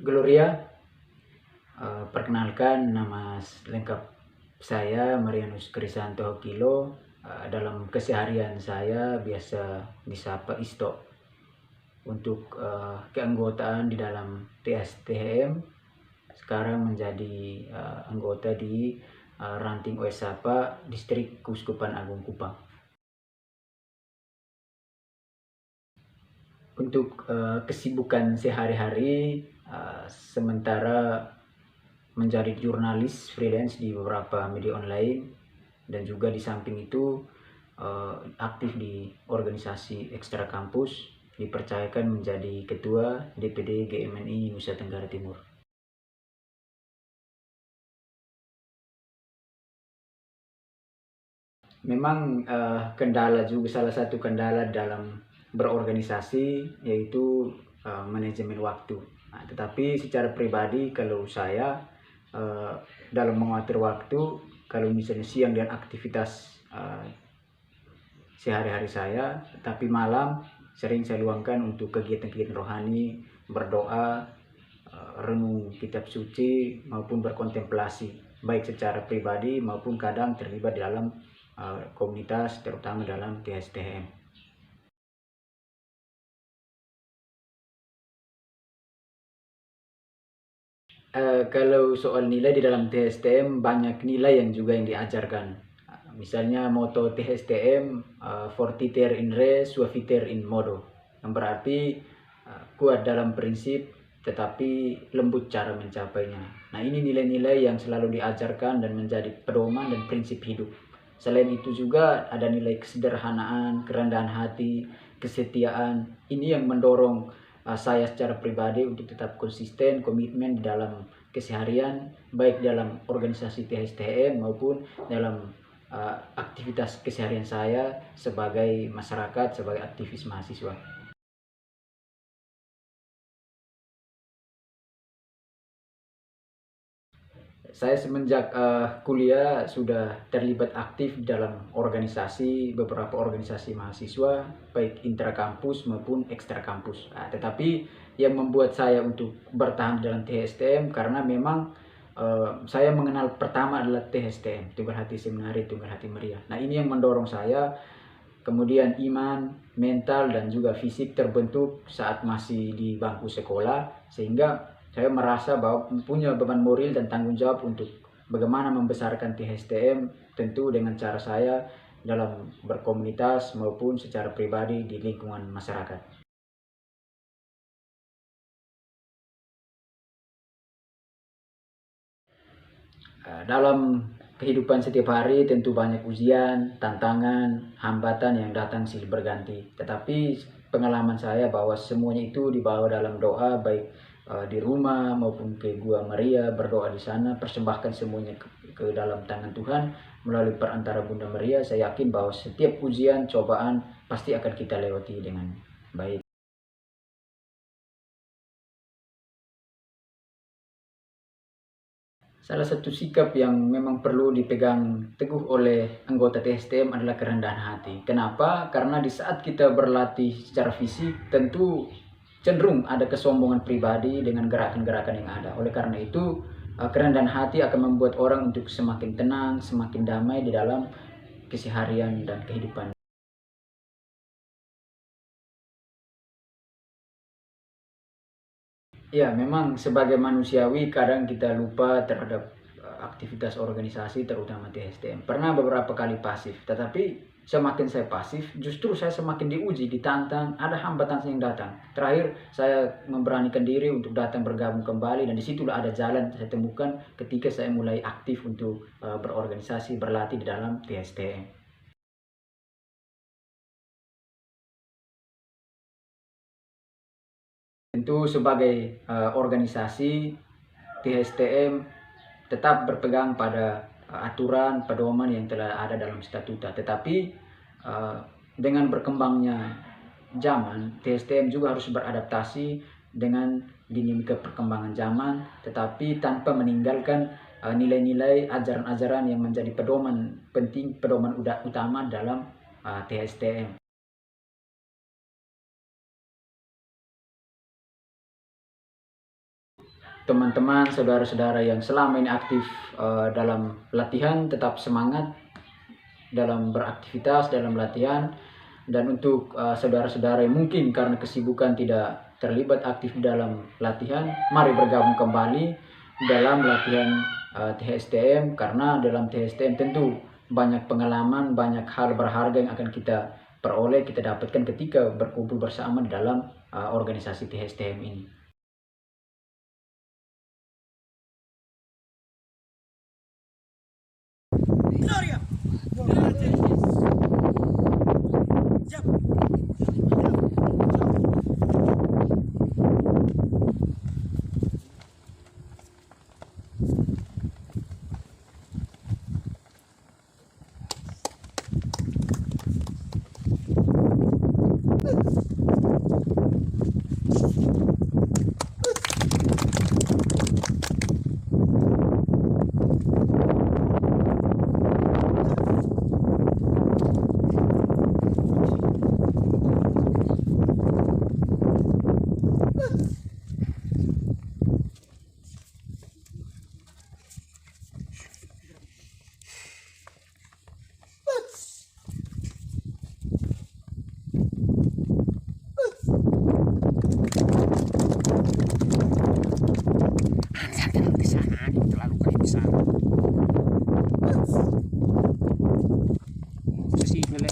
Gloria, perkenalkan nama lengkap saya Marianus Krisanto Hokilo. Dalam keseharian saya biasa disapa Isto. Untuk keanggotaan di dalam TSTM, sekarang menjadi anggota di Ranting Oesapa, Distrik Keuskupan Agung Kupang. Untuk kesibukan sehari-hari, sementara menjadi jurnalis freelance di beberapa media online, dan juga di samping itu aktif di organisasi ekstra kampus, dipercayakan menjadi ketua DPD GMNI Nusa Tenggara Timur. Memang salah satu kendala dalam berorganisasi yaitu manajemen waktu. Nah, tetapi secara pribadi kalau saya dalam mengatur waktu, kalau misalnya siang dan aktivitas sehari-hari saya, tapi malam sering saya luangkan untuk kegiatan-kegiatan rohani, berdoa, renung kitab suci, maupun berkontemplasi, baik secara pribadi maupun kadang terlibat di dalam komunitas, terutama dalam TSTM. Kalau soal nilai di dalam TSTM, banyak nilai yang juga yang diajarkan. Misalnya moto TSTM, fortiter in res, suaviter in modo, yang berarti kuat dalam prinsip tetapi lembut cara mencapainya. Nah, ini nilai-nilai yang selalu diajarkan dan menjadi pedoman dan prinsip hidup. Selain itu juga ada nilai kesederhanaan, kerendahan hati, kesetiaan. Ini yang mendorong saya secara pribadi untuk tetap konsisten, komitmen di dalam keseharian, baik dalam organisasi TSTM maupun dalam aktivitas keseharian saya sebagai masyarakat, sebagai aktivis mahasiswa. Saya semenjak kuliah sudah terlibat aktif dalam beberapa organisasi mahasiswa, baik intrakampus maupun ekstra kampus. Tetapi yang membuat saya untuk bertahan dalam TSTM karena memang saya mengenal pertama adalah TSTM, Tunggal Hati Seminari, Tunggal Hati Maria. Nah, ini yang mendorong saya. Kemudian iman, mental, dan juga fisik terbentuk saat masih di bangku sekolah, sehingga saya merasa bahwa punya beban moral dan tanggung jawab untuk bagaimana membesarkan TSTM, tentu dengan cara saya dalam berkomunitas maupun secara pribadi di lingkungan masyarakat. Dalam kehidupan setiap hari tentu banyak ujian, tantangan, hambatan yang datang silih berganti. Tetapi pengalaman saya bahwa semuanya itu dibawa dalam doa, baik di rumah maupun ke Gua Maria, berdoa di sana, persembahkan semuanya ke dalam tangan Tuhan melalui perantara Bunda Maria. Saya yakin bahwa setiap ujian, cobaan pasti akan kita lewati dengan baik. Salah satu sikap yang memang perlu dipegang teguh oleh anggota TSTM adalah kerendahan hati. Kenapa? Karena di saat kita berlatih secara fisik, tentu cenderung ada kesombongan pribadi dengan gerakan-gerakan yang ada. Oleh karena itu, kerendahan hati akan membuat orang untuk semakin tenang, semakin damai di dalam keseharian dan kehidupan. Ya, memang sebagai manusiawi kadang kita lupa terhadap aktivitas organisasi, terutama TSTM. Pernah beberapa kali pasif, tetapi semakin saya pasif, justru saya semakin diuji, ditantang, ada hambatan yang datang. Terakhir, saya memberanikan diri untuk datang bergabung kembali, dan disitulah ada jalan saya temukan ketika saya mulai aktif untuk berorganisasi, berlatih di dalam TSTM. Tentu sebagai organisasi, TSTM tetap berpegang pada aturan pedoman yang telah ada dalam statuta. Tetapi dengan berkembangnya zaman, TSTM juga harus beradaptasi dengan dinamika perkembangan zaman, tetapi tanpa meninggalkan nilai-nilai ajaran-ajaran yang menjadi pedoman penting, pedoman utama dalam TSTM. teman-teman, saudara-saudara yang selama ini aktif dalam latihan tetap semangat dalam beraktivitas, dalam latihan. Dan untuk saudara-saudara yang mungkin karena kesibukan tidak terlibat aktif dalam latihan, mari bergabung kembali dalam latihan THSTM, karena dalam THSTM tentu banyak pengalaman, banyak hal berharga yang akan kita peroleh, kita dapatkan ketika berkumpul bersama dalam organisasi THSTM ini. Gloria! Terlalu kali besar. Sesi nilai